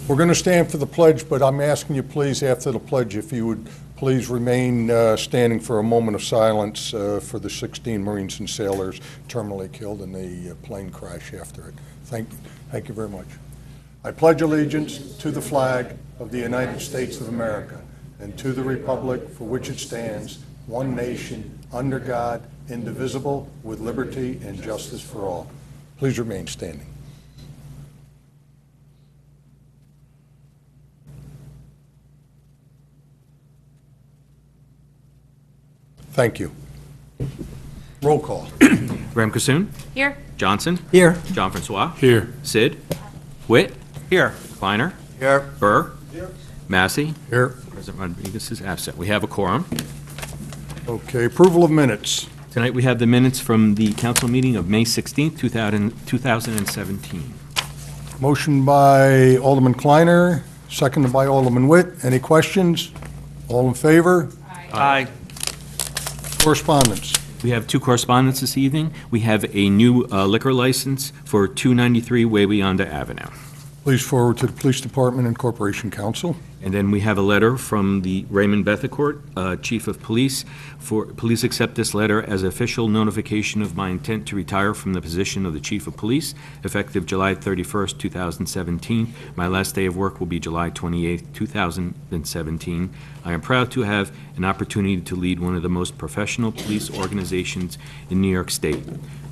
We're going to stand for the pledge, but I'm asking you, please, after the pledge, if you would please remain standing for a moment of silence for the 16 Marines and sailors terminally killed in the plane crash after it. Thank you very much. I pledge allegiance to the flag of the United States of America and to the republic for which it stands, one nation, under God, indivisible, with liberty and justice for all. Please remain standing. Thank you. Roll call. Graham Cassoon. Here. Johnson. Here. John Francois. Here. Sid. Witt. Here. Kleiner. Here. Burr. Here. Massey. Here. President Rodriguez is absent. We have a quorum. Okay, approval of minutes. Tonight we have the minutes from the council meeting of May 16th, 2017. Motion by Alderman Kleiner, seconded by Alderman Witt. Any questions? All in favor? Aye. Correspondence. We have two correspondents this evening. We have a new liquor license for 293 Wawayanda Avenue. Please forward to the Police Department and Corporation Council. And then we have a letter from the Raymond Bethencourt, Chief of Police. Please accept this letter as official notification of my intent to retire from the position of the Chief of Police, effective July 31st, 2017. My last day of work will be July 28th, 2017. I am proud to have an opportunity to lead one of the most professional police organizations in New York State.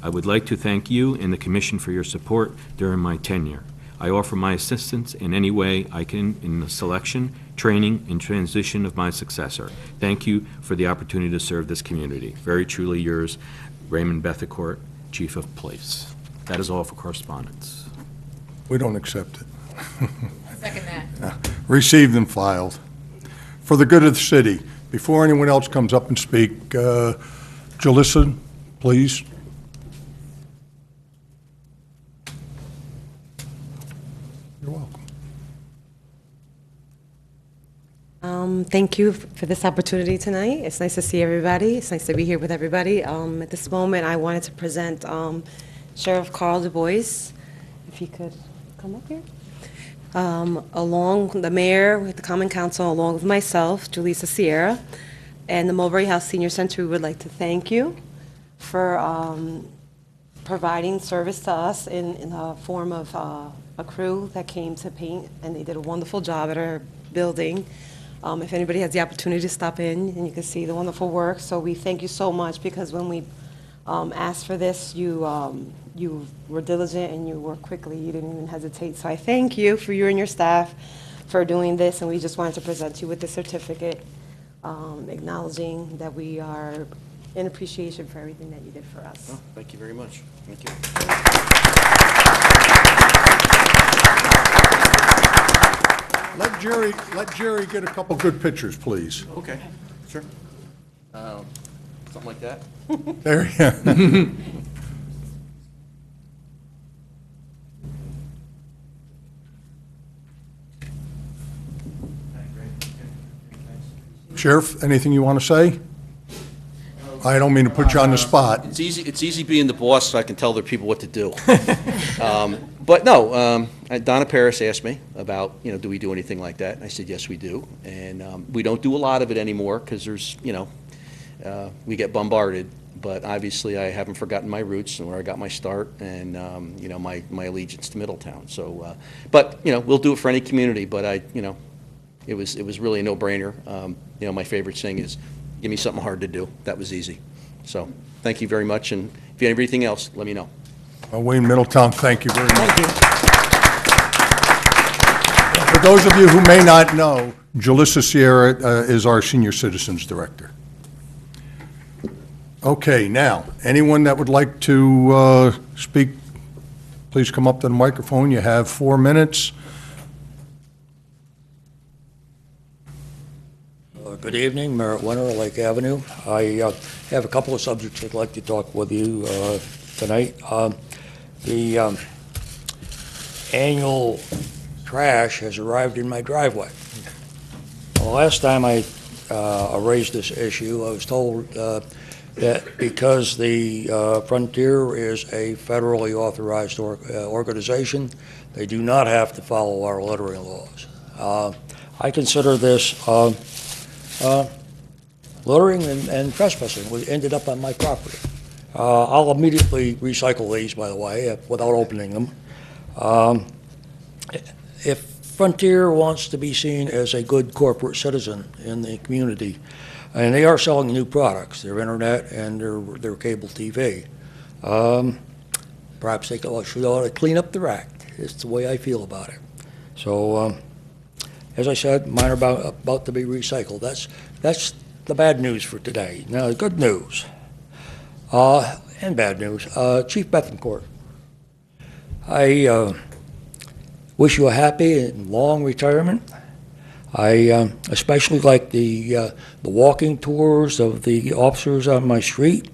I would like to thank you and the Commission for your support during my tenure. I offer my assistance in any way I can in the selection, training, and transition of my successor. Thank you for the opportunity to serve this community. Very truly yours, Raymond Bethencourt, Chief of Police. That is all for correspondence. We don't accept it. Second that. Received and filed. For the good of the city, before anyone else comes up and speak, Jalissa, please. You're welcome. Thank you for this opportunity tonight. It's nice to see everybody. It's nice to be here with everybody. At this moment, I wanted to present Sheriff Carl Du Bois, if he could come up here. Along the mayor, with the Common Council, along with myself, Julissa Sierra, and the Mulberry House Senior Center, we would like to thank you for providing service to us in the form of a crew that came to paint, and they did a wonderful job at our building. If anybody has the opportunity to stop in, and you can see the wonderful work, so we thank you so much, because when we asked for this, you were diligent and you worked quickly. You didn't even hesitate. So I thank you for you and your staff for doing this, and we just wanted to present you with the certificate acknowledging that we are in appreciation for everything that you did for us. Oh, thank you very much. Thank you. Let Jerry get a couple good pictures, please. Okay, sure. Something like that. There you go. Sheriff, anything you want to say? I don't mean to put you on the spot. It's easy being the boss, so I can tell other people what to do. But no, Donna Paris asked me about, do we do anything like that? And I said, yes, we do. And we don't do a lot of it anymore because there's, we get bombarded. But obviously, I haven't forgotten my roots and where I got my start, and my allegiance to Middletown. So, but we'll do it for any community. But it was really a no-brainer. My favorite thing is, give me something hard to do. That was easy. So, thank you very much. And if you have anything else, let me know. Wayne Middletown, thank you very much. Thank you. For those of you who may not know, Jalissa Sierra is our Senior Citizens Director. Okay, now, anyone that would like to speak, please come up to the microphone. You have 4 minutes. Good evening, Merritt Winter, Lake Avenue. I have a couple of subjects I'd like to talk with you tonight. The annual trash has arrived in my driveway. The last time I raised this issue, I was told that because the Frontier is a federally authorized organization, They do not have to follow our littering laws. I consider this littering and trespassing. We ended up on my property. I'll immediately recycle these, by the way, without opening them. If Frontier wants to be seen as a good corporate citizen in the community, and they are selling new products, their internet and their cable TV, perhaps they should ought to clean up their act. It's the way I feel about it. So, as I said, mine are about to be recycled. That's the bad news for today. Now, the good news and bad news. Chief Bethencourt, I wish you a happy and long retirement. I especially like the walking tours of the officers on my street.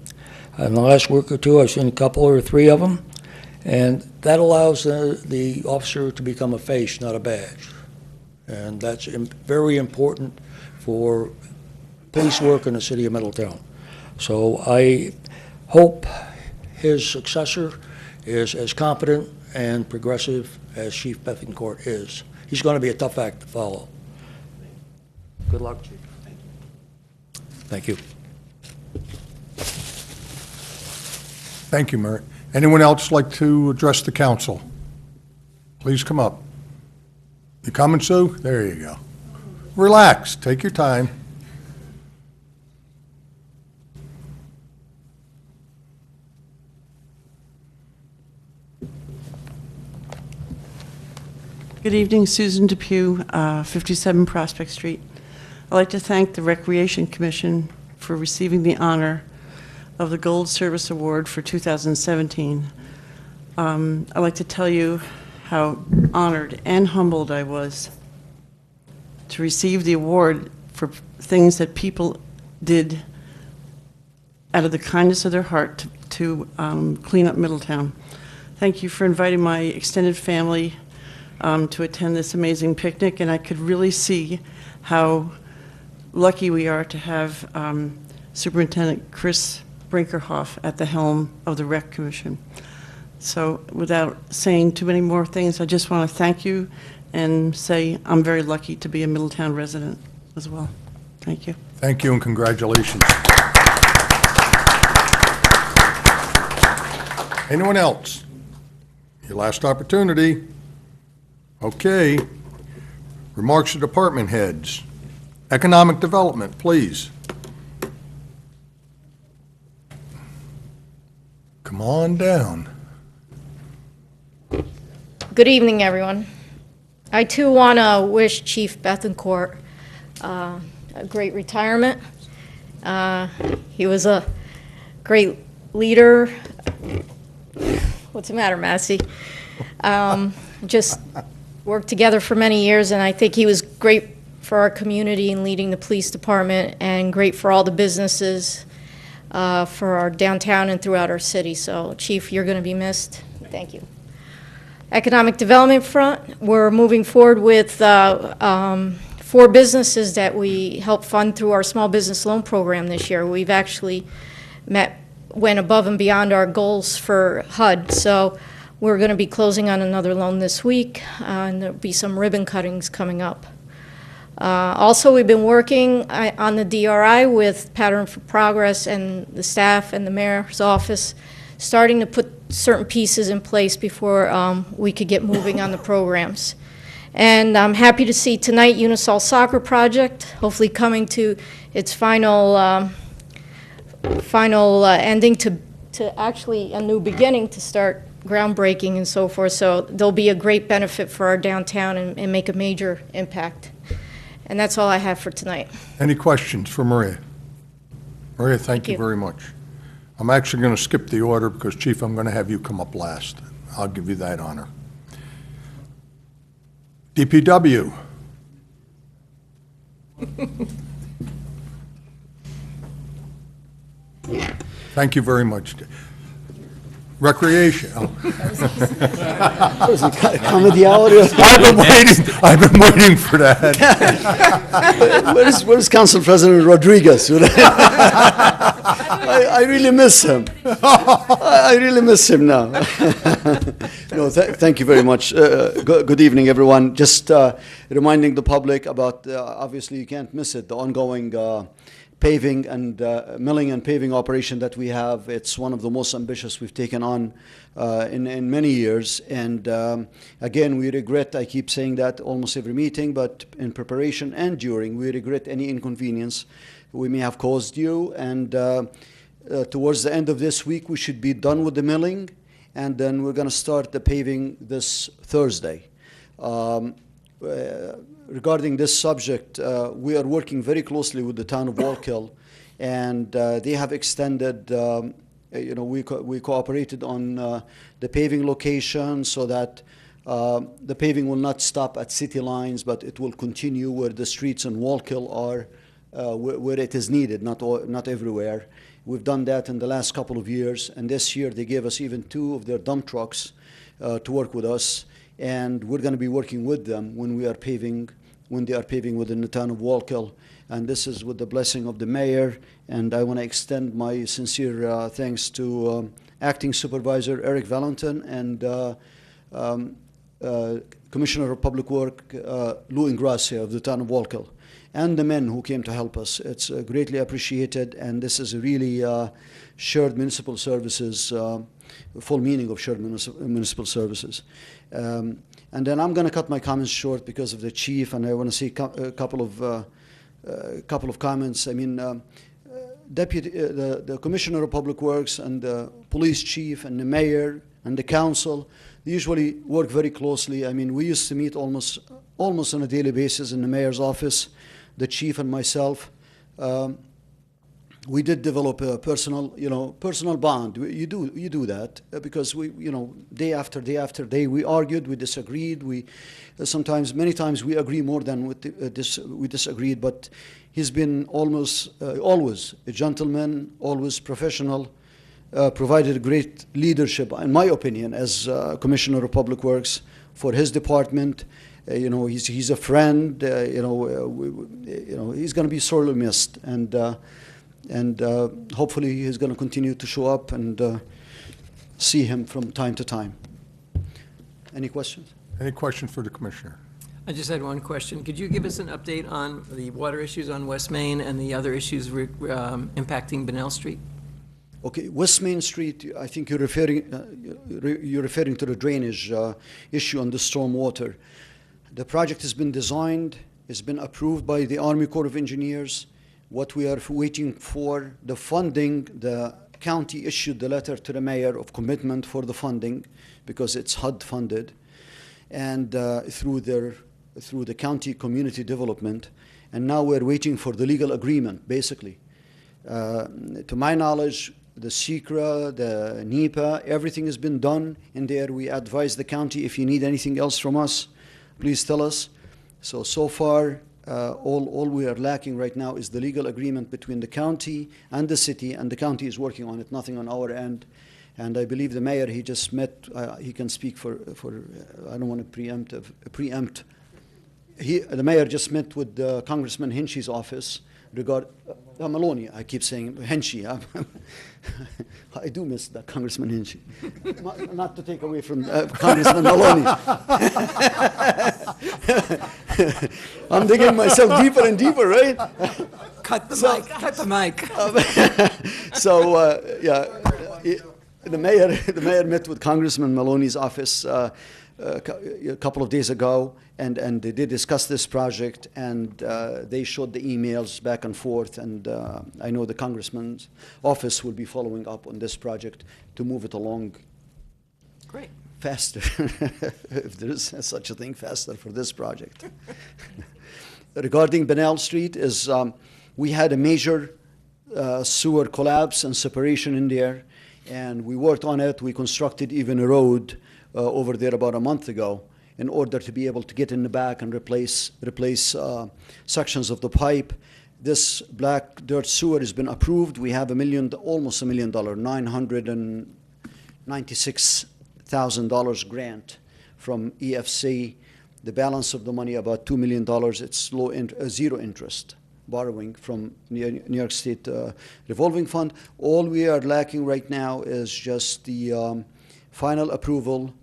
In the last week or two, I've seen a couple or three of them, and that allows the officer to become a face, not a badge. And that's very important for police work in the city of Middletown. So I hope his successor is as competent and progressive as Chief Bethencourt is. He's going to be a tough act to follow. Good luck, Chief. Thank you. Thank you, Murray. Anyone else like to address the council? Please come up. You coming, Sue? There you go. Relax, take your time. Good evening, Susan Depew, 57 Prospect Street. I'd like to thank the Recreation Commission for receiving the honor of the Gold Service Award for 2017. I'd like to tell you how honored and humbled I was to receive the award for things that people did out of the kindness of their heart to clean up Middletown. Thank you for inviting my extended family to attend this amazing picnic, and I could really see how lucky we are to have Superintendent Chris Brinkerhoff at the helm of the Rec Commission. So without saying too many more things, I just want to thank you and say I'm very lucky to be a Middletown resident as well. Thank you. Thank you and congratulations. Anyone else? Your last opportunity. Okay. Remarks to department heads. Economic development, please. Come on down. Good evening, everyone. I too want to wish Chief Bethencourt a great retirement. He was a great leader. What's the matter, Massey? Just worked together for many years, and I think he was great for our community in leading the police department and great for all the businesses for our downtown and throughout our city. So, Chief, you're going to be missed. Thank you. Economic development front, we're moving forward with 4 businesses that we help fund through our small business loan program this year. We've actually went above and beyond our goals for HUD. So we're going to be closing on another loan this week, and there'll be some ribbon cuttings coming up. Also, we've been working on the DRI with Pattern for Progress and the staff and the mayor's office, starting to put certain pieces in place before we could get moving on the programs. And I'm happy to see tonight Unisol Soccer Project, hopefully coming to its final ending to actually a new beginning to start groundbreaking and so forth. So there'll be a great benefit for our downtown and make a major impact. And that's all I have for tonight. Any questions for Maria? Maria, thank you very much. I'm actually going to skip the order because, Chief, I'm going to have you come up last. I'll give you that honor. DPW. Thank you very much. Recreation. Oh. I've been waiting for that. Where is Council President Rodriguez? I really miss him. I really miss him now. No, thank you very much. Good evening, everyone. Just reminding the public about, obviously you can't miss it, the ongoing paving and milling and paving operation that we have. It's one of the most ambitious we've taken on in many years. And again, we regret, I keep saying that almost every meeting, but in preparation and during, we regret any inconvenience we may have caused you. And towards the end of this week, we should be done with the milling, and then we're going to start the paving this Thursday. Regarding this subject, we are working very closely with the town of Wallkill, and they have extended, we cooperated on the paving location so that the paving will not stop at city lines, but it will continue where the streets in Wallkill are, where it is needed, not everywhere. We've done that in the last couple of years, and this year they gave us even 2 of their dump trucks to work with us. And we're going to be working with them when they are paving within the town of Wallkill. And this is with the blessing of the mayor. And I want to extend my sincere thanks to Acting Supervisor Eric Valentin and Commissioner of Public Work Lou Ingracia of the town of Wallkill, and the men who came to help us. It's greatly appreciated, and this is really shared municipal services, full meaning of shared municipal services. And then I'm going to cut my comments short because of the chief, and I want to say a couple of comments. I mean, the Commissioner of Public Works and the police chief and the mayor and the council, they usually work very closely. I mean, we used to meet almost on a daily basis in the mayor's office, the chief and myself. We did develop a personal bond. You do that because day after day, we argued, we disagreed. Many times we agree more than we disagreed. But he's been always a gentleman, always professional, provided great leadership, in my opinion, as Commissioner of Public Works for his department. He's a friend. He's going to be sorely missed, and hopefully he's going to continue to show up and see him from time to time. Any questions? Any questions for the commissioner? I just had one question. Could you give us an update on the water issues on West Main and the other issues impacting Bunnell Street? Okay, West Main Street, I think you're referring to the drainage issue on the storm water. The project has been designed, it's been approved by the Army Corps of Engineers. What we are waiting for, the funding, the county issued the letter to the mayor of commitment for the funding because it's HUD funded, and through the county community development. And now we're waiting for the legal agreement, basically. To my knowledge, the SECRA, the NEPA, everything has been done in there. We advise the county, if you need anything else from us, please tell us. So far, all we are lacking right now is the legal agreement between the county and the city, and the county is working on it, nothing on our end. And I believe the mayor, he just met, he can speak for I don't want to preempt. The mayor just met with Congressman Hinchy's office Maloney, I keep saying Hinchy. I do miss that Congressman Hinchy. Not to take away from Congressman Maloney. I'm digging myself deeper and deeper, right? Cut the mic. The mayor met with Congressman Maloney's office a couple of days ago, and they did discuss this project, and they showed the emails back and forth, and I know the congressman's office will be following up on this project to move it along. Great. Faster, if there is such a thing, faster for this project. Regarding Bunnell Street, we had a major sewer collapse and separation in there, and we worked on it. We constructed even a road over there about a month ago in order to be able to get in the back and replace sections of the pipe. This black dirt sewer has been approved. We have almost $1 million, $996,000 grant from EFC. The balance of the money, about $2 million, it's zero interest. borrowing from New York State revolving fund. All we are lacking right now is just the final approval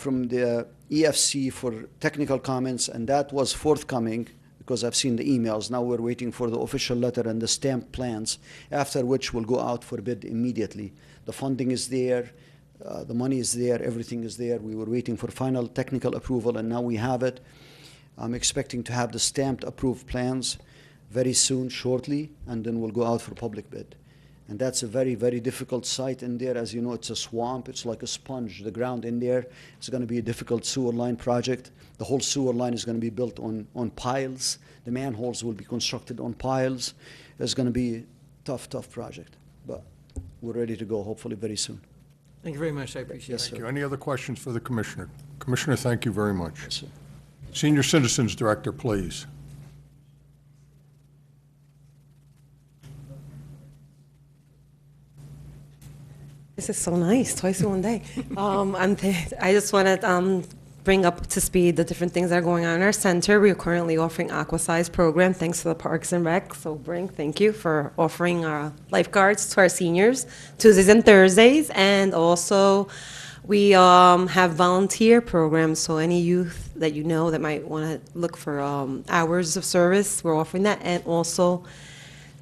from the EFC for technical comments, and that was forthcoming because I've seen the emails. Now we're waiting for the official letter and the stamped plans, after which we'll go out for bid immediately. The funding is there, the money is there, everything is there. We were waiting for final technical approval, and now we have it. I'm expecting to have the stamped approved plans very soon, shortly, and then we'll go out for public bid. And that's a very, very difficult site in there. As you know, it's a swamp. It's like a sponge. The ground in there is going to be a difficult sewer line project. The whole sewer line is going to be built on piles. The manholes will be constructed on piles. It's going to be a tough, tough project. But we're ready to go, hopefully, very soon. Thank you very much, I appreciate it. Yes, Thank sir. you. Any other questions for the Commissioner? Commissioner, thank you very much. Yes, sir. Senior Citizens Director, please. This is so nice, twice in one day. I just want to bring up to speed the different things that are going on in our center. We are currently offering Aquasize program, thanks to the Parks and Rec. So thank you for offering lifeguards to our seniors, Tuesdays and Thursdays. And also, we have volunteer programs, so any youth that you know that might want to look for hours of service, we're offering that. And also,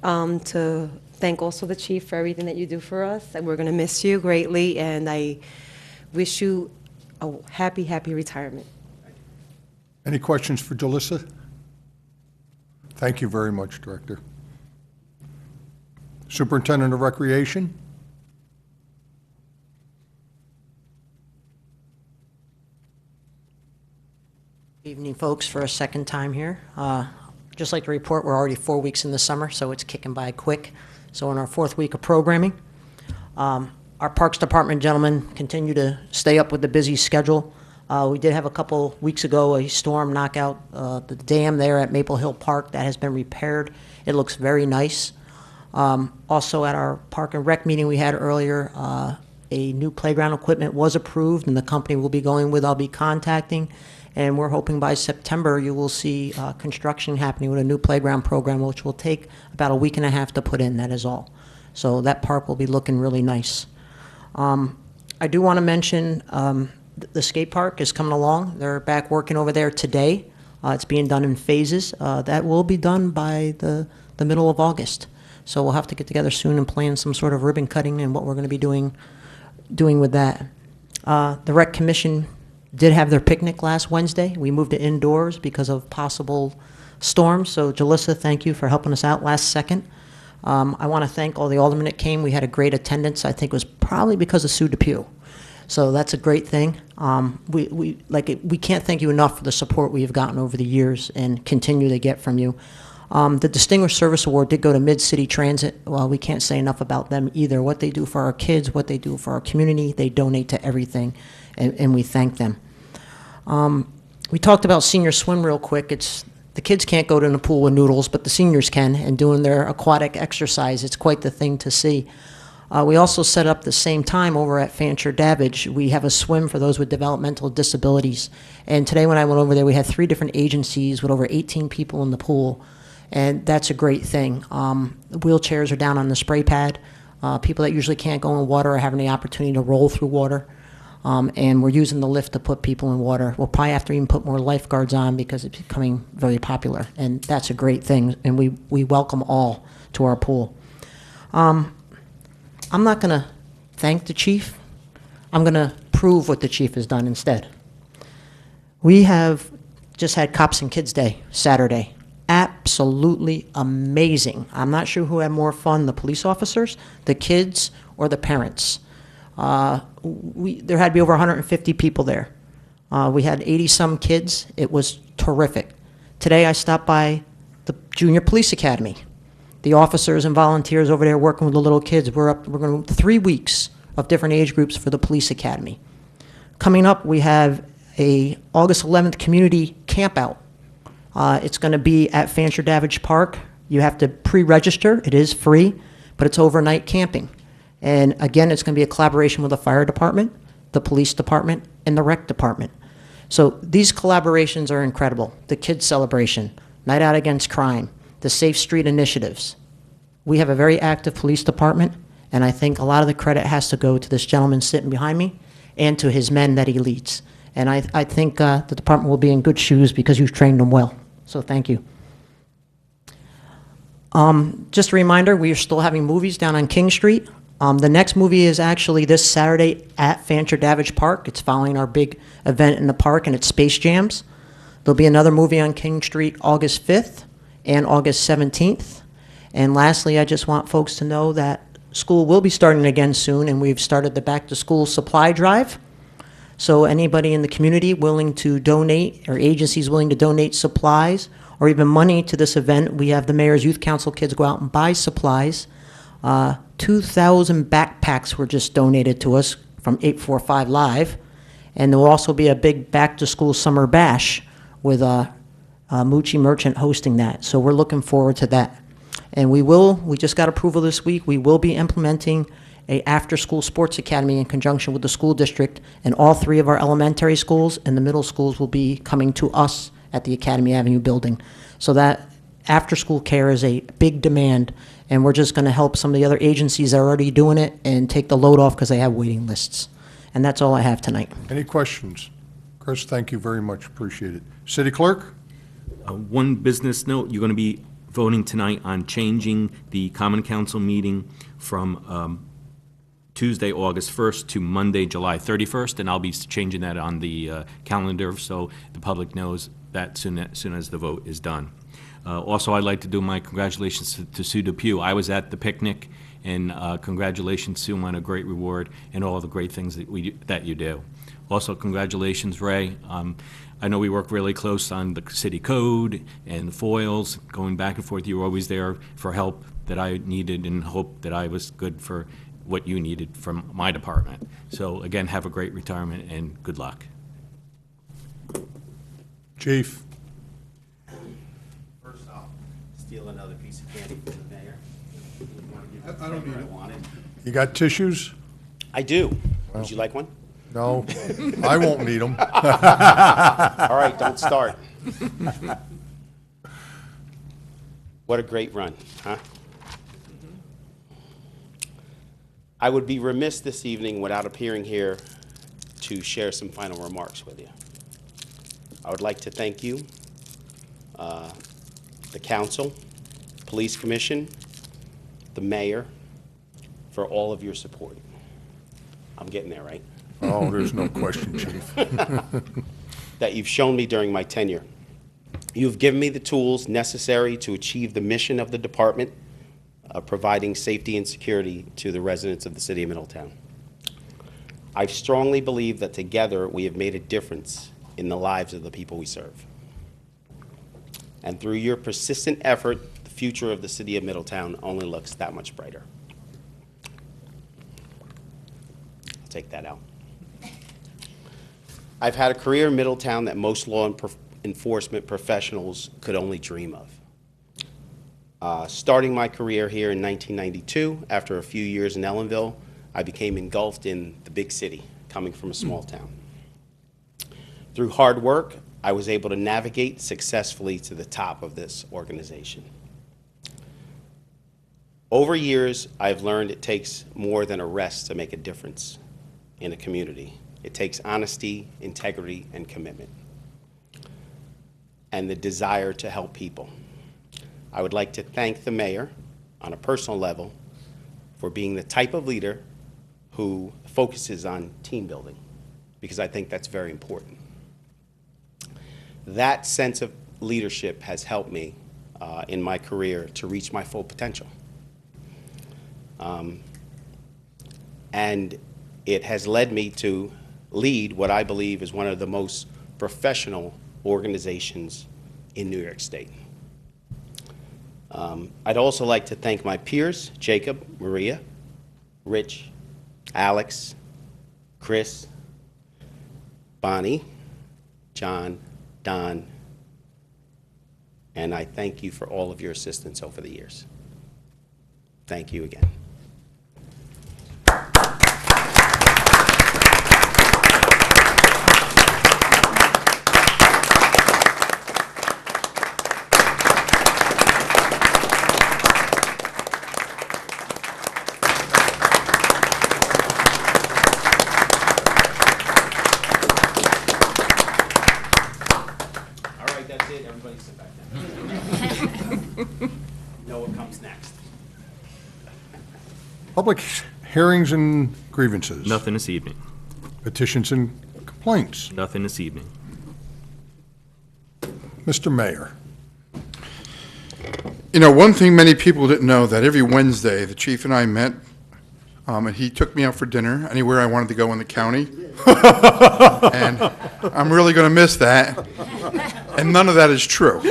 to thank also the chief for everything that you do for us. And we're going to miss you greatly, and I wish you a happy, happy retirement. Any questions for Jalissa? Thank you very much, Director. Superintendent of Recreation? Evening, folks, for a second time here. Just like to report, we're already 4 weeks in the summer, so it's kicking by quick. So in our 4th week of programming, our Parks Department gentlemen continue to stay up with the busy schedule. We did have a couple weeks ago a storm knock out the dam there at Maple Hill Park. That has been repaired. It looks very nice. Also at our Park and Rec meeting we had earlier, a new playground equipment was approved, and the company we'll be going with I'll be contacting. And we're hoping by September you will see construction happening with a new playground program, which will take about a week and a half to put in, that is all. So that park will be looking really nice. I do want to mention the skate park is coming along. They're back working over there today. It's being done in phases. That will be done by the middle of August. So we'll have to get together soon and plan some sort of ribbon cutting and what we're going to be doing with that. The Rec Commission did have their picnic last Wednesday. We moved it indoors because of possible storms. So Jalissa, thank you for helping us out last second. I want to thank all the aldermen that came. We had a great attendance. I think it was probably because of Sue Depew. So that's a great thing. We can't thank you enough for the support we have gotten over the years and continue to get from you. The Distinguished Service Award did go to Mid-City Transit. Well, we can't say enough about them either. What they do for our kids, what they do for our community, they donate to everything, and we thank them. We talked about senior swim real quick. The kids can't go to the pool with noodles, but the seniors can, and doing their aquatic exercise. It's quite the thing to see. We also set up the same time over at Fancher Davidge. We have a swim for those with developmental disabilities. And today when I went over there, we had 3 different agencies with over 18 people in the pool. And that's a great thing. Wheelchairs are down on the spray pad. People that usually can't go in water are having the opportunity to roll through water. And we're using the lift to put people in water. We'll probably have to even put more lifeguards on because it's becoming very popular. And that's a great thing. And we welcome all to our pool. I'm not going to thank the chief. I'm going to prove what the chief has done instead. We have just had Cops and Kids Day Saturday. Absolutely amazing. I'm not sure who had more fun, the police officers, the kids, or the parents. There had to be over 150 people there. We had 80-some kids. It was terrific. Today I stopped by the Junior Police Academy. The officers and volunteers over there working with the little kids. We're going to 3 weeks of different age groups for the Police Academy. Coming up, we have a August 11th community camp out. It's going to be at Fancher Davidge Park. You have to pre-register. It is free, but it's overnight camping. And again, it's going to be a collaboration with the fire department, the police department, and the rec department. So these collaborations are incredible. The kids celebration, Night Out Against Crime, the Safe Street initiatives. We have a very active police department, and I think a lot of the credit has to go to this gentleman sitting behind me and to his men that he leads. And I think the department will be in good shoes because you've trained them well. So thank you. Just a reminder, we are still having movies down on King Street. The next movie is actually this Saturday at Fancher Davidge Park. It's following our big event in the park, and it's Space Jams. There'll be another movie on King Street August 5th and August 17th. And lastly, I just want folks to know that school will be starting again soon, and we've started the back-to-school supply drive. So anybody in the community willing to donate, or agencies willing to donate supplies or even money to this event, we have the Mayor's Youth Council kids go out and buy supplies. 2,000 backpacks were just donated to us from 845 Live. And there will also be a big back-to-school summer bash with Mucci Merchant hosting that. So we're looking forward to that. And we just got approval this week, we will be implementing a after-school sports academy in conjunction with the school district, and all 3 of our elementary schools and the middle schools will be coming to us at the Academy Avenue building. So that after-school care is a big demand, and we're just going to help some of the other agencies that are already doing it and take the load off because they have waiting lists. And that's all I have tonight. Any questions? Chris, thank you very much. Appreciate it. City Clerk? One business note, you're going to be voting tonight on changing the Common Council meeting from Tuesday, August 1st to Monday, July 31st, and I'll be changing that on the calendar so the public knows that soon as the vote is done. Also, I'd like to do my congratulations to Sue Depew. I was at the picnic, and congratulations, Sue, on a great reward and all the great things that you do. Also, congratulations, Ray. I know we work really close on the city code and the foils, going back and forth. You were always there for help that I needed and hope that I was good for what you needed from my department. So again, have a great retirement and good luck. Chief? First off, steal another piece of candy from the mayor. I don't need it. You got tissues? I do. Would you like one? No, I won't need them. All right, don't start. What a great run, huh? I would be remiss this evening without appearing here to share some final remarks with you. I would like to thank you, the council, police commission, the mayor, for all of your support. I'm getting there, right? Oh, there's no question, Chief. That you've shown me during my tenure. You've given me the tools necessary to achieve the mission of the department of providing safety and security to the residents of the city of Middletown. I strongly believe that together we have made a difference in the lives of the people we serve. And through your persistent effort, the future of the city of Middletown only looks that much brighter. I'll take that out. I've had a career in Middletown that most law enforcement professionals could only dream of. Starting my career here in 1992, after a few years in Ellenville, I became engulfed in the big city, coming from a small town. Through hard work, I was able to navigate successfully to the top of this organization. Over years, I've learned it takes more than arrests to make a difference in a community. It takes honesty, integrity, and commitment, and the desire to help people. I would like to thank the mayor on a personal level for being the type of leader who focuses on team building, because I think that's very important. That sense of leadership has helped me in my career to reach my full potential. And it has led me to lead what I believe is one of the most professional organizations in New York State. I'd also like to thank my peers, Jacob, Maria, Rich, Alex, Chris, Bonnie, John, Don, and I thank you for all of your assistance over the years. Thank you again. Public hearings and grievances. Nothing this evening. Petitions and complaints. Nothing this evening. Mr. Mayor. You know, one thing many people didn't know, that every Wednesday, the chief and I met, and he took me out for dinner anywhere I wanted to go in the county. And I'm really going to miss that. And none of that is true.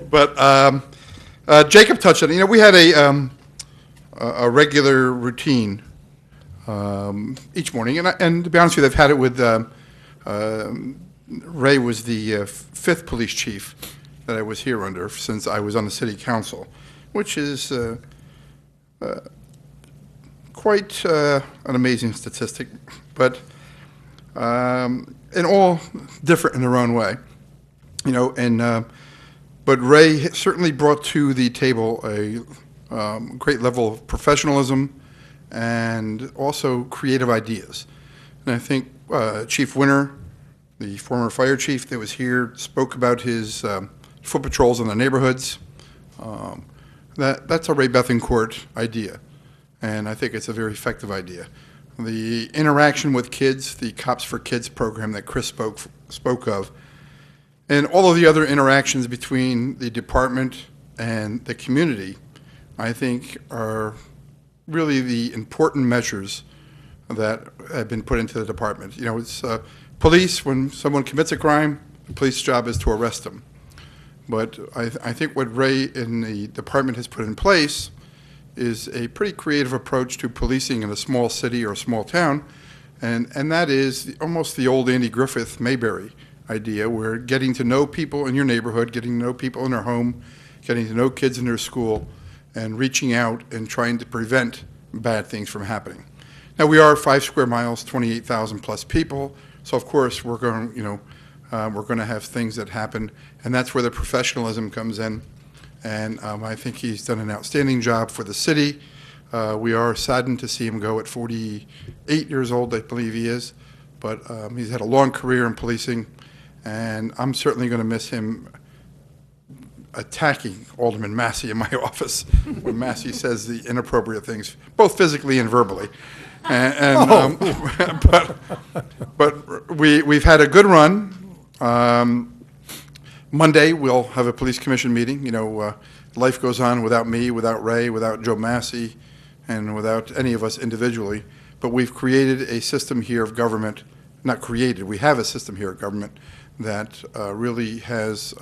But Jacob touched on it. You know, we had a regular routine each morning. And to be honest with you, I've had it with Ray was the fifth police chief that I was here under since I was on the city council, which is quite an amazing statistic, but and all different in their own way, you know. And but Ray certainly brought to the table a great level of professionalism and also creative ideas. And I think Chief Winter, the former fire chief that was here, spoke about his foot patrols in the neighborhoods. That's a Ray Bethencourt idea, and I think it's a very effective idea. The interaction with kids, the Cops for Kids program that Chris spoke of, and all of the other interactions between the department and the community, I think are really the important measures that have been put into the department. You know, it's police, when someone commits a crime, the police job is to arrest them. But I think what Ray in the department has put in place is a pretty creative approach to policing in a small city or a small town, and that is almost the old Andy Griffith Mayberry idea, where getting to know people in your neighborhood, getting to know people in their home, getting to know kids in their school, and reaching out and trying to prevent bad things from happening. Now, we are 5 square miles, 28,000 plus people, so of course we're going, you know, we're going to have things that happen, and that's where the professionalism comes in. And I think he's done an outstanding job for the city. We are saddened to see him go at 48 years old, I believe he is, but he's had a long career in policing, and I'm certainly going to miss him attacking Alderman Massey in my office when Massey says the inappropriate things, both physically and verbally. But we've had a good run. Monday, we'll have a police commission meeting. You know, life goes on without me, without Ray, without Joe Massey, and without any of us individually. But we've created a system here of government, not created, we have a system here of government that really has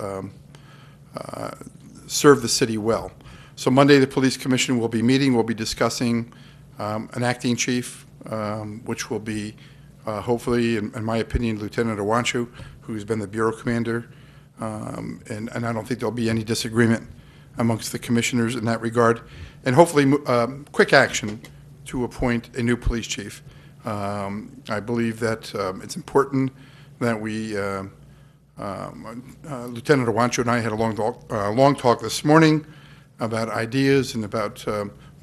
served the city well. So Monday, the police commission will be meeting. We'll be discussing an acting chief, which will be hopefully, in my opinion, Lieutenant Awanchu, who's been the bureau commander. And I don't think there'll be any disagreement amongst the commissioners in that regard. And hopefully, quick action to appoint a new police chief. I believe that it's important that we, Lieutenant Awanchu and I had a long talk this morning about ideas and about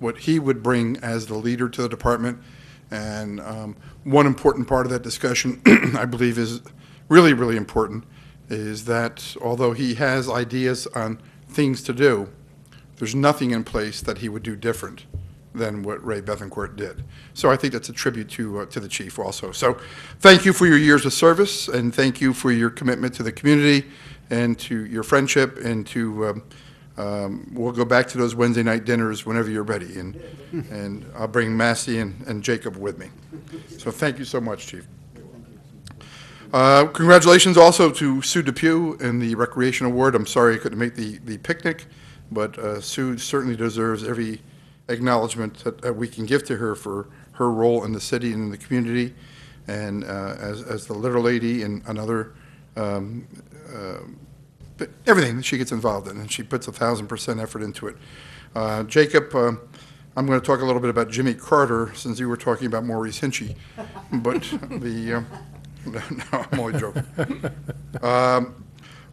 what he would bring as the leader to the department. And one important part of that discussion, I believe, is really, really important, is that although he has ideas on things to do, there's nothing in place that he would do different than what Ray Bethencourt did. So I think that's a tribute to the chief also. So thank you for your years of service, and thank you for your commitment to the community and to your friendship, and to we'll go back to those Wednesday night dinners whenever you're ready, and I'll bring Massey and Jacob with me. So thank you so much, Chief. Congratulations also to Sue Depew in the Recreation Award. I'm sorry I couldn't make the picnic, but Sue certainly deserves every acknowledgement that we can give to her for her role in the city and in the community, and as the litter lady and another, everything that she gets involved in, and she puts 1,000% effort into it. Jacob, I'm going to talk a little bit about Jimmy Carter, since you were talking about Maurice Hinchy, but the... No, I'm only joking.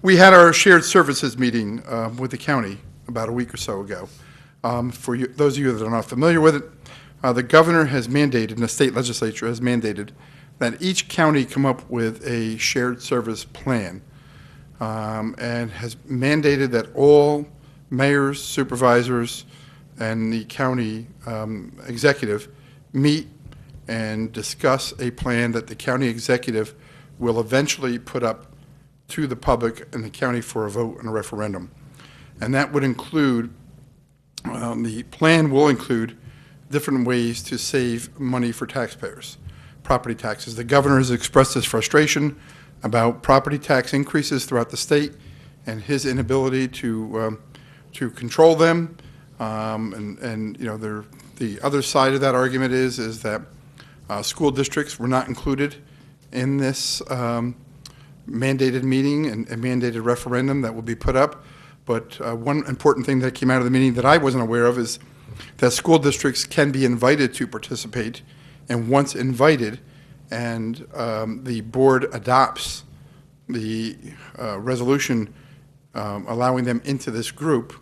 We had our shared services meeting with the county about a week or so ago. For you, those of you that are not familiar with it, the governor has mandated, and the state legislature has mandated, that each county come up with a shared service plan, and has mandated that all mayors, supervisors, and the county executive meet and discuss a plan that the county executive will eventually put up to the public and the county for a vote and a referendum. And that would include, the plan will include different ways to save money for taxpayers. Property taxes. The governor has expressed his frustration about property tax increases throughout the state and his inability to control them. And you know, the other side of that argument is that school districts were not included in this mandated meeting and mandated referendum that will be put up. But one important thing that came out of the meeting that I wasn't aware of is that school districts can be invited to participate, and once invited and the board adopts the resolution allowing them into this group,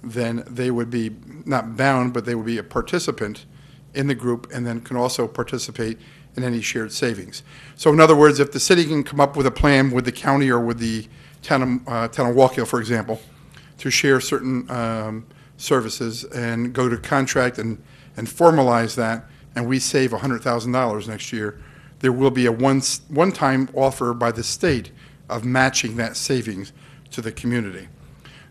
then they would be not bound, but they would be a participant in the group and then can also participate in any shared savings. So in other words, if the city can come up with a plan with the county or with the town of Wallkill, for example, to share certain services and go to contract and formalize that, and we save $100,000 next year, there will be a one-time offer by the state of matching that savings to the community.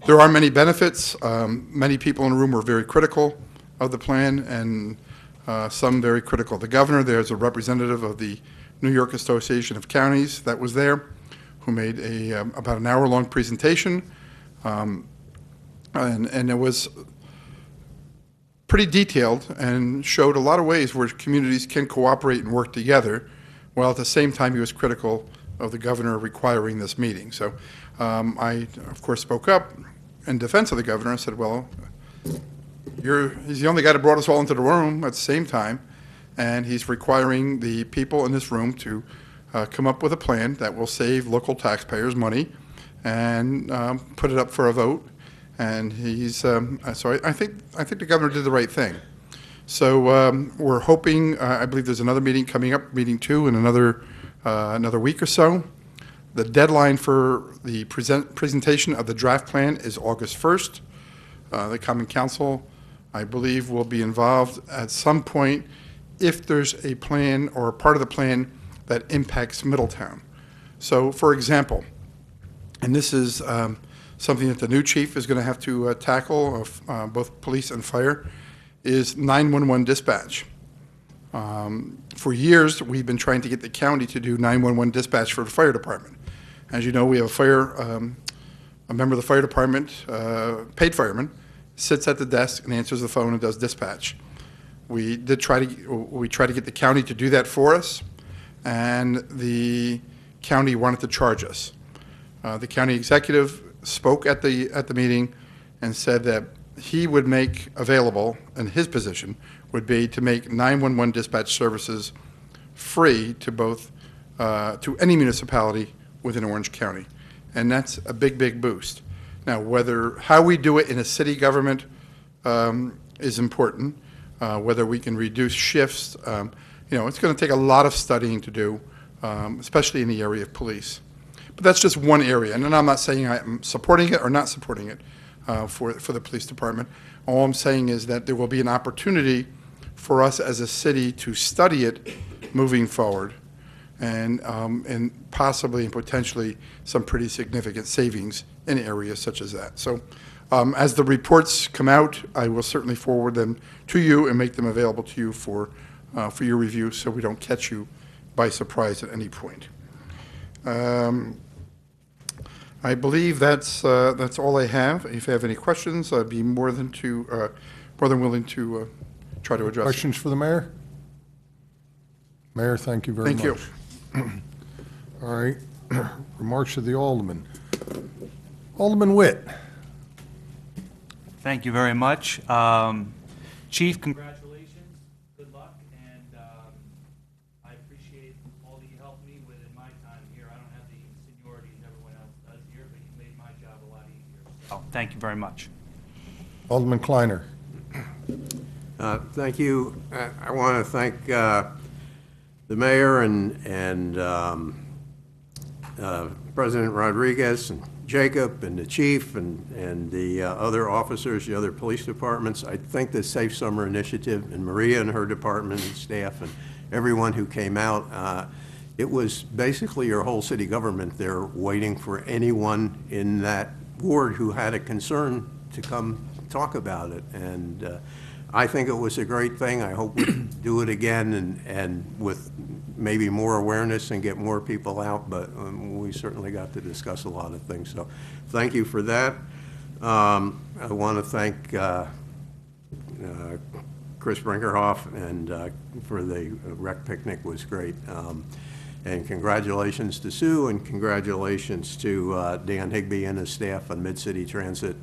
There are many benefits. Many people in the room were very critical of the plan, and some very critical. The governor, there's a representative of the New York Association of Counties that was there, who made about an hour-long presentation, and it was pretty detailed and showed a lot of ways where communities can cooperate and work together, while at the same time he was critical of the governor requiring this meeting. So I, of course, spoke up in defense of the governor and said, well, he's the only guy that brought us all into the room at the same time, and he's requiring the people in this room to come up with a plan that will save local taxpayers money and put it up for a vote. And he's so I think the governor did the right thing. So we're hoping. I believe there's another meeting coming up, meeting 2, in another week or so. The deadline for the presentation of the draft plan is August 1st. The Common Council, I believe, will be involved at some point if there's a plan or a part of the plan that impacts Middletown. So, for example, and this is something that the new chief is going to have to tackle, of both police and fire, is 911 dispatch. For years, we've been trying to get the county to do 911 dispatch for the fire department. As you know, we have a member of the fire department, paid fireman, sits at the desk and answers the phone and does dispatch. We try to get the county to do that for us, and the county wanted to charge us. The county executive spoke at the meeting and said that he would make available, and his position would be to make 911 dispatch services free to both to any municipality within Orange County, and that's a big boost. Now, how we do it in a city government is important. Whether we can reduce shifts, it's going to take a lot of studying to do, especially in the area of police. But that's just one area, and then I'm not saying I'm supporting it or not supporting it for the police department. All I'm saying is that there will be an opportunity for us as a city to study it moving forward, and possibly and potentially some pretty significant savings in areas such as that. So as the reports come out, I will certainly forward them to you and make them available to you for your review, so we don't catch you by surprise at any point. I believe that's all I have. If you have any questions, I'd be more than willing to try to address. Questions for the mayor? Mayor, thank you very much. Thank you. All right. Remarks of the alderman. Alderman Witt. Thank you very much. Chief, congratulations, good luck, and I appreciate all that you helped me with in my time here. I don't have the seniority that everyone else does here, but you made my job a lot easier. So thank you very much. Alderman Kleiner. Thank you. I want to thank the mayor and President Rodriguez and Jacob and the chief and the other officers, the other police departments. I think the Safe Summer Initiative and Maria and her department and staff and everyone who came out, it was basically your whole city government there waiting for anyone in that ward who had a concern to come talk about it. And I think it was a great thing. I hope we do it again and with maybe more awareness and get more people out, but we certainly got to discuss a lot of things. So thank you for that. I want to thank Chris Brinkerhoff and for the rec picnic was great. And congratulations to Sue and congratulations to Dan Higby and his staff on Mid-City Transit.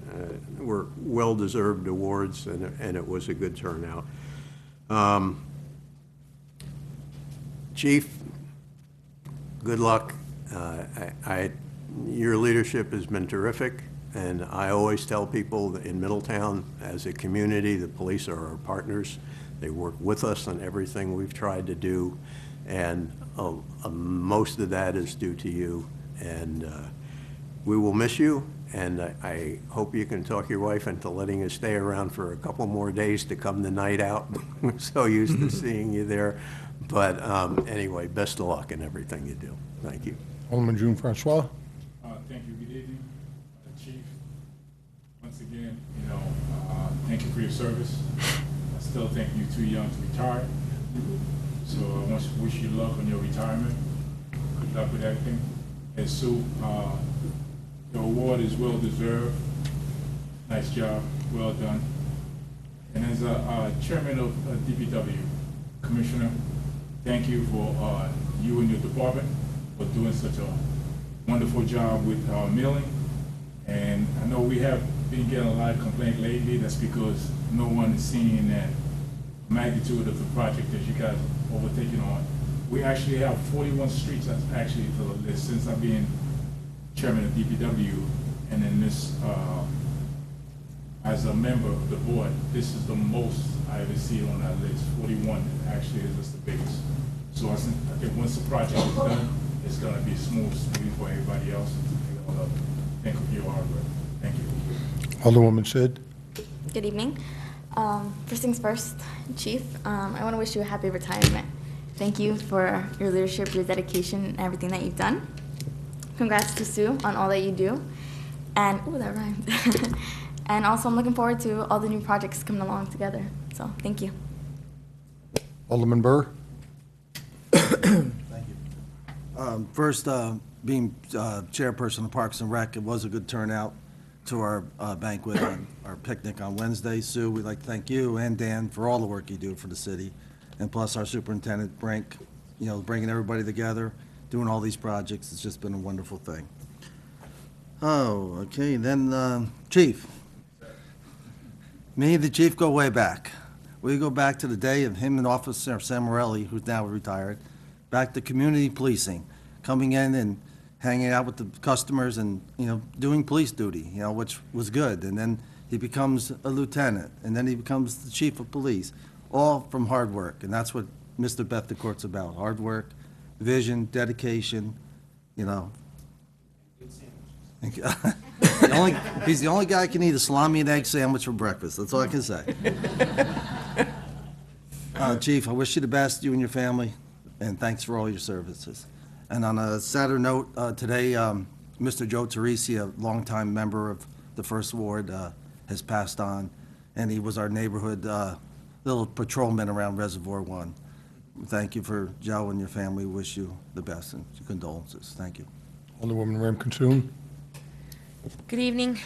Were well-deserved awards and it was a good turnout. Chief, good luck. Your leadership has been terrific, and I always tell people that in Middletown, as a community, the police are our partners. They work with us on everything we've tried to do, and most of that is due to you. And we will miss you, and I hope you can talk your wife into letting you stay around for a couple more days to come the night out. We're so used to seeing you there. But anyway, best of luck in everything you do. Thank you. Alderman June Francois. Thank you. Good evening, Chief. Once again, thank you for your service. I still think you're too young to retire. So I want to wish you luck on your retirement. Good luck with everything. And Sue, your award is well deserved. Nice job. Well done. And as a chairman of DPW, Commissioner, thank you for you and your department for doing such a wonderful job with milling. And I know we have been getting a lot of complaints lately. That's because no one is seeing that magnitude of the project that you guys are overtaking on. We actually have 41 streets that's actually for the list since I've been chairman of DPW. And then this, as a member of the board, this is the most I ever see on that list. 41 actually is just the biggest. So I think once the project is done, it's going to be smooth for everybody else. Thank you for your hard work. Thank you. Alderwoman Sid. Good evening. First things first, Chief, I want to wish you a happy retirement. Thank you for your leadership, your dedication, and everything that you've done. Congrats to Sue on all that you do. And, ooh, that rhymed. And also I'm looking forward to all the new projects coming along together. So, thank you. Alderman Burr. Thank you. First, being chairperson of Parks and Rec, it was a good turnout to our banquet, our picnic on Wednesday. Sue, we'd like to thank you and Dan for all the work you do for the city, and plus our superintendent, Brink, bringing everybody together, doing all these projects. It's just been a wonderful thing. Oh, okay, then, Chief. Me and the chief go way back. We go back to the day of him and Officer Sam Morelli, who's now retired, back to community policing, coming in and hanging out with the customers and, doing police duty, which was good. And then he becomes a lieutenant, and then he becomes the chief of police, all from hard work. And that's what Mr. Bethencourt's about, hard work, vision, dedication, He's the only guy who can eat a salami and egg sandwich for breakfast. That's all I can say. Chief, I wish you the best, you and your family, and thanks for all your services. And on a sadder note, today, Mr. Joe Teresi, a longtime member of the First Ward, has passed on, and he was our neighborhood little patrolman around Reservoir One. Thank you for Joe and your family. Wish you the best and condolences. Thank you. Alderwoman Ram-Kinsoon. Good evening.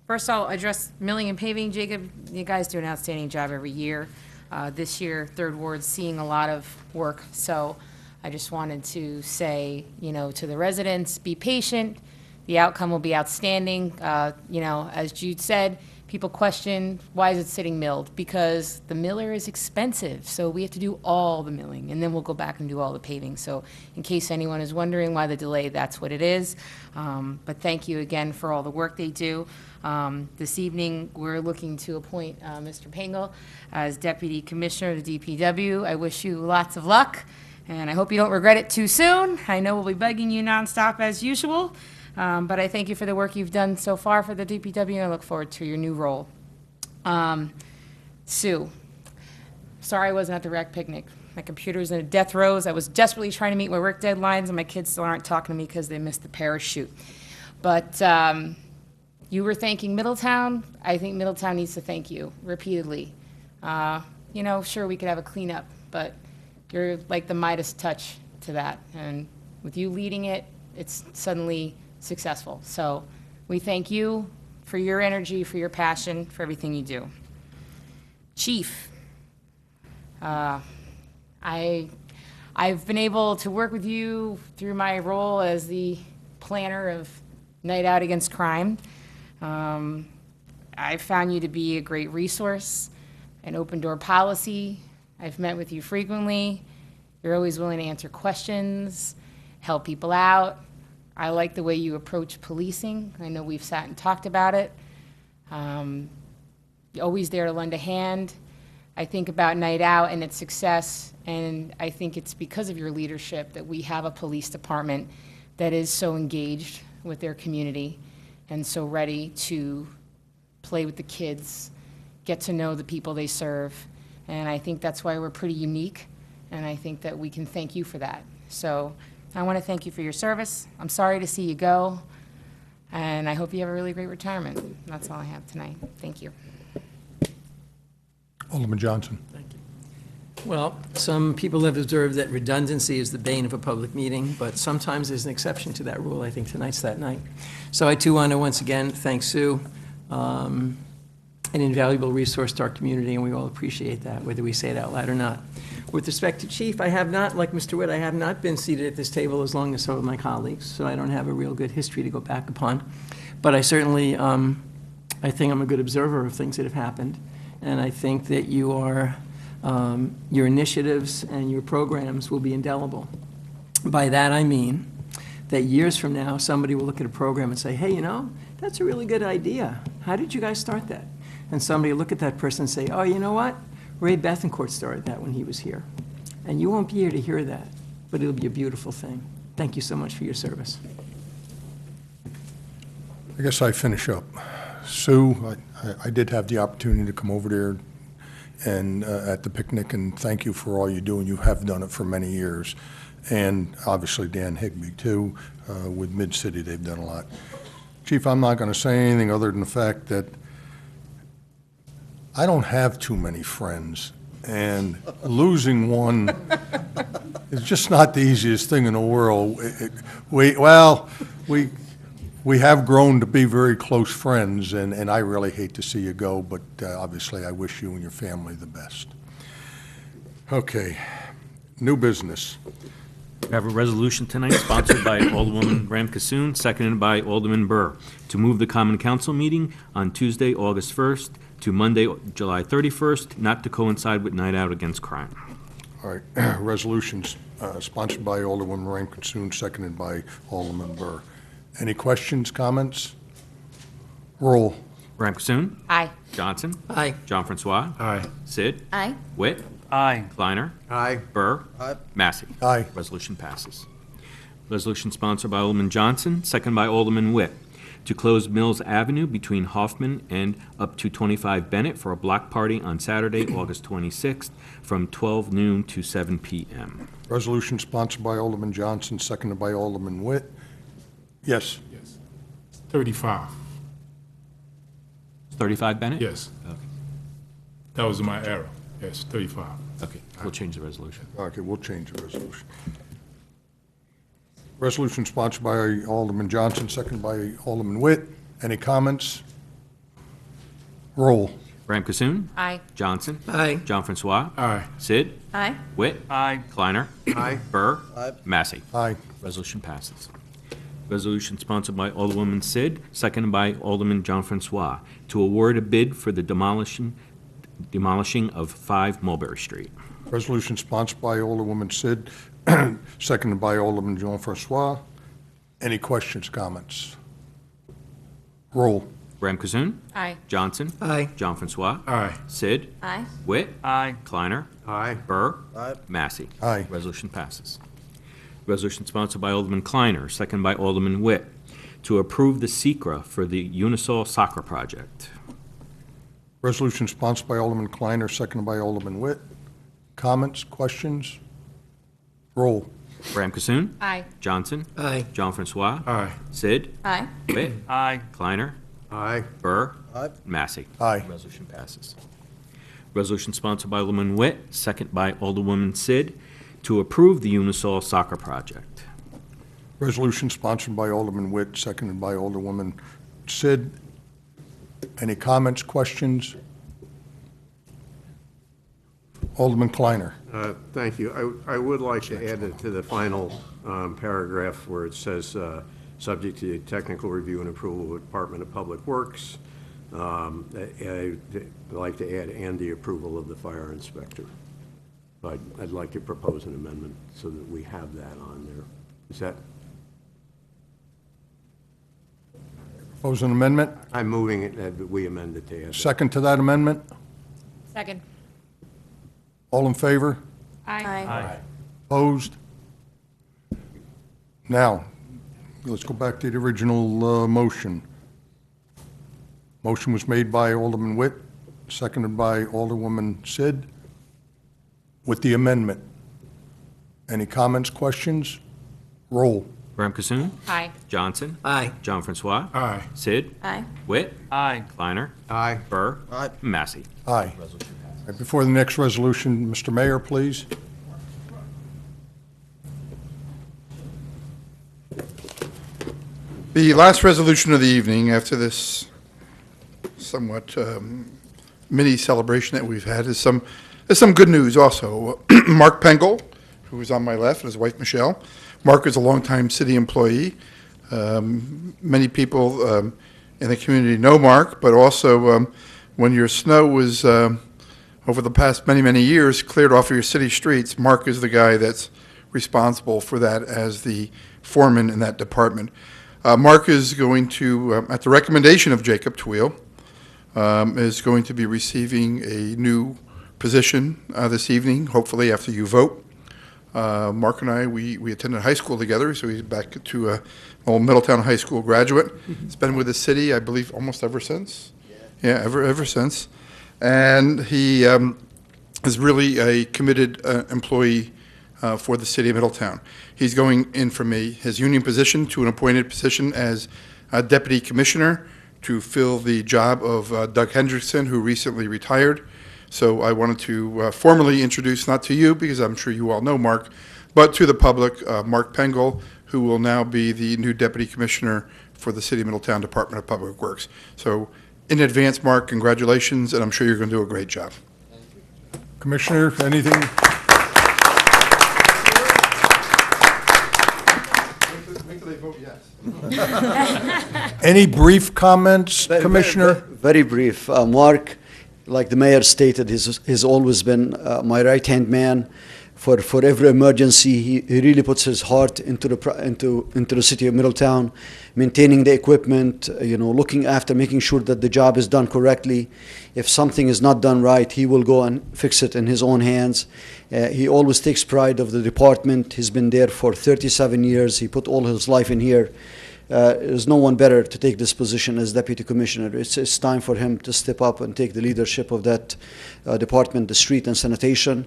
First, I'll address milling and paving. Jacob, you guys do an outstanding job every year. This year, Third Ward's seeing a lot of work, so I just wanted to say, to the residents, be patient. The outcome will be outstanding. As Jude said, people question, why is it sitting milled? Because the miller is expensive, so we have to do all the milling, and then we'll go back and do all the paving. So in case anyone is wondering why the delay, that's what it is. But thank you again for all the work they do. This evening, we're looking to appoint Mr. Pengel as Deputy Commissioner of the DPW. I wish you lots of luck, and I hope you don't regret it too soon. I know we'll be bugging you nonstop as usual. But I thank you for the work you've done so far for the DPW, and I look forward to your new role. Sue, sorry I wasn't at the rec picnic. My computer's in a death throes. I was desperately trying to meet my work deadlines, and my kids still aren't talking to me because they missed the parachute. But you were thanking Middletown. I think Middletown needs to thank you repeatedly. Sure, we could have a cleanup, but you're like the Midas touch to that. And with you leading it, it's suddenly successful. So we thank you for your energy, for your passion, for everything you do. Chief, I've been able to work with you through my role as the planner of Night Out Against Crime. I've found you to be a great resource, an open door policy. I've met with you frequently. You're always willing to answer questions, help people out. I like the way you approach policing. I know we've sat and talked about it. You're always there to lend a hand. I think about Night Out and its success, and I think it's because of your leadership that we have a police department that is so engaged with their community and so ready to play with the kids, get to know the people they serve. And I think that's why we're pretty unique, and I think that we can thank you for that. So I want to thank you for your service. I'm sorry to see you go, and I hope you have a really great retirement. That's all I have tonight. Thank you. Alderman Johnson. Thank you. Well, some people have observed that redundancy is the bane of a public meeting, but sometimes there's an exception to that rule. I think tonight's that night. So I too want to once again thank Sue, an invaluable resource to our community, and we all appreciate that, whether we say it out loud or not. With respect to Chief, I have not, like Mr. Witt, I have not been seated at this table as long as some of my colleagues, so I don't have a real good history to go back upon. But I certainly, I think I'm a good observer of things that have happened. And I think that you are, your initiatives and your programs will be indelible. By that I mean that years from now, somebody will look at a program and say, hey, that's a really good idea. How did you guys start that? And somebody will look at that person and say, oh, you know what? Ray Bethencourt started that when he was here. And you won't be here to hear that, but it'll be a beautiful thing. Thank you so much for your service. I guess I finish up. Sue, I did have the opportunity to come over there and at the picnic, and thank you for all you do, and you have done it for many years. And obviously Dan Higbee too, with Mid-City, they've done a lot. Chief, I'm not going to say anything other than the fact that I don't have too many friends, and losing one is just not the easiest thing in the world. We have grown to be very close friends, and I really hate to see you go, but obviously I wish you and your family the best. Okay, new business. We have a resolution tonight sponsored by Alderwoman Graham Cassoon, seconded by Alderman Burr, to move the Common Council meeting on Tuesday, August 1st to Monday, July 31st, not to coincide with Night Out Against Crime. All right, resolutions sponsored by Alderwoman Graham Cassoon, seconded by Alderman Burr. Any questions, comments? Roll. Graham Cassoon? Aye. Johnson? Aye. John Francois? Aye. Sid? Aye. Witt? Aye. Kleiner? Aye. Burr? Aye. Massey? Aye. Resolution passes. Resolution sponsored by Alderman Johnson, second by Alderman Witt, to close Mills Avenue between Hoffman and up to 25 Bennett for a block party on Saturday, August 26th, from 12 noon to 7 p.m. Resolution sponsored by Alderman Johnson, seconded by Alderman Witt. Yes. Yes. 35. 35 Bennett? Yes. Okay. That was my error. Yes, 35. Okay, we'll change the resolution. Okay, we'll change the resolution. Resolution sponsored by Alderman Johnson, seconded by Alderman Witt. Any comments? Roll. Graham Cassoon? Aye. Johnson? Aye. John Francois? Aye. Sid? Aye. Witt? Aye. Kleiner? Aye. Burr? Aye. Massey? Aye. Resolution passes. Resolution sponsored by Alderwoman Sid, seconded by Alderman John Francois, to award a bid for the demolishing of 5 Mulberry Street. Resolution sponsored by Alderwoman Sid, seconded by Alderman Jean Francois. Any questions, comments? Roll. Graham Cassoon? Aye. Johnson? Aye. John Francois? Aye. Sid? Aye. Witt? Aye. Kleiner? Aye. Burr? Aye. Massey? Aye. Resolution passes. Resolution sponsored by Alderman Kleiner, seconded by Alderman Witt, to approve the SECRA for the Unisol soccer project. Resolution sponsored by Alderman Kleiner, seconded by Alderman Witt. Comments, questions? Roll. Graham Cassoon. Aye. Johnson. Aye. John Francois. Aye. Sid. Aye. Witt. Aye. Kleiner. Aye. Burr. Aye. Massey. Aye. Resolution passes. Resolution sponsored by Alderman Witt, second by Alderwoman Sid, to approve the Unisol soccer project. Resolution sponsored by Alderman Witt, seconded by Alderwoman Sid. Any comments, questions? Alderman Kleiner. Thank you. I would like to add it to the final paragraph where it says, subject to technical review and approval of Department of Public Works. I'd like to add, and the approval of the fire inspector. I'd like to propose an amendment so that we have that on there. Is that? Propose an amendment? I'm moving it, that we amend it to add that. Second to that amendment? Second. All in favor? Aye. Opposed? Now, let's go back to the original motion. Motion was made by Alderman Witt, seconded by Alderwoman Sid, with the amendment. Any comments, questions? Roll. Graham Cassoon. Aye. Johnson. Aye. John Francois. Aye. Sid. Aye. Witt. Aye. Kleiner. Aye. Burr. Aye. Massey. Aye. Right, before the next resolution, Mr. Mayor, please. The last resolution of the evening, after this somewhat mini celebration that we've had, is some good news also. Mark Pengel, who is on my left, and his wife Michelle. Mark is a longtime city employee. Many people in the community know Mark, but also when your snow was, over the past many years, cleared off of your city streets, Mark is the guy that's responsible for that as the foreman in that department. Mark is going to, at the recommendation of Jacob Tweel, is going to be receiving a new position this evening, hopefully after you vote. Mark and I, we attended high school together, so he's back to an old Middletown High School graduate. He's been with the city, I believe, almost ever since. Yeah, ever since. And he is really a committed employee for the city of Middletown. He's going in from his union position to an appointed position as a deputy commissioner to fill the job of Doug Hendrickson, who recently retired. So I wanted to formally introduce, not to you, because I'm sure you all know Mark, but to the public, Mark Pengel, who will now be the new deputy commissioner for the City of Middletown Department of Public Works. So in advance, Mark, congratulations, and I'm sure you're going to do a great job. Commissioner, anything? Wait till they vote yes. Any brief comments, Commissioner? Very brief. Mark, like the mayor stated, he's always been my right-hand man for every emergency. He really puts his heart into the city of Middletown, maintaining the equipment, looking after, making sure that the job is done correctly. If something is not done right, he will go and fix it in his own hands. He always takes pride of the department. He's been there for 37 years. He put all his life in here. There's no one better to take this position as deputy commissioner. It's time for him to step up and take the leadership of that department, the street and sanitation.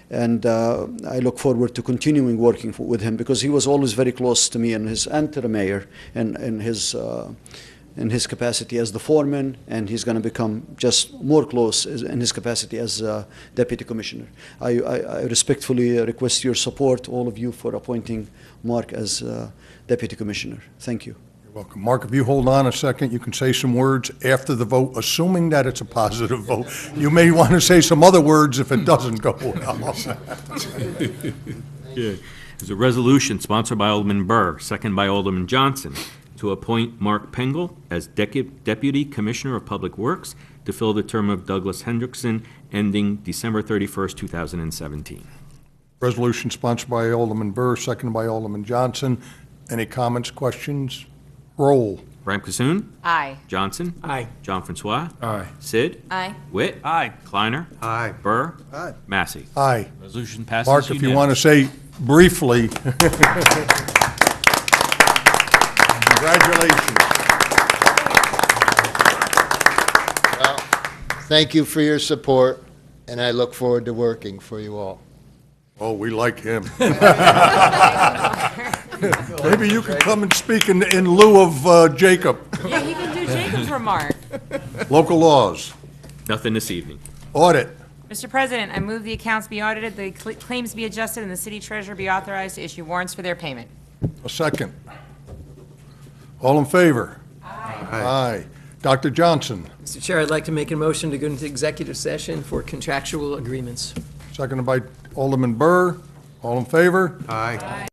And I look forward to continuing working with him, because he was always very close to me and to the mayor in his capacity as the foreman, and he's going to become just more close in his capacity as deputy commissioner. I respectfully request your support, all of you, for appointing Mark as deputy commissioner. Thank you. You're welcome. Mark, if you hold on a second, you can say some words after the vote, assuming that it's a positive vote. You may want to say some other words if it doesn't go well. There's a resolution sponsored by Alderman Burr, second by Alderman Johnson, to appoint Mark Pengel as Deputy Commissioner of Public Works to fill the term of Douglas Hendrickson ending December 31st, 2017. Resolution sponsored by Alderman Burr, seconded by Alderman Johnson. Any comments, questions? Roll. Graham Cassoon. Aye. Johnson. Aye. John Francois. Aye. Sid. Aye. Witt. Aye. Kleiner. Aye. Burr. Aye. Massey. Aye. Resolution passes Mark, if you want to say briefly. Congratulations. Well, thank you for your support, and I look forward to working for you all. Oh, we like him. Maybe you could come and speak in lieu of Jacob. Yeah, he can do Jacob's remark. Local laws. Nothing this evening. Audit. Mr. President, I move the accounts be audited, the claims be adjusted, and the city treasurer be authorized to issue warrants for their payment. A second. All in favor? Aye. Dr. Johnson, Mr. Chair, I'd like to make a motion to go into executive session for contractual agreements. seconded by Alderman Burr. All in favor? Aye.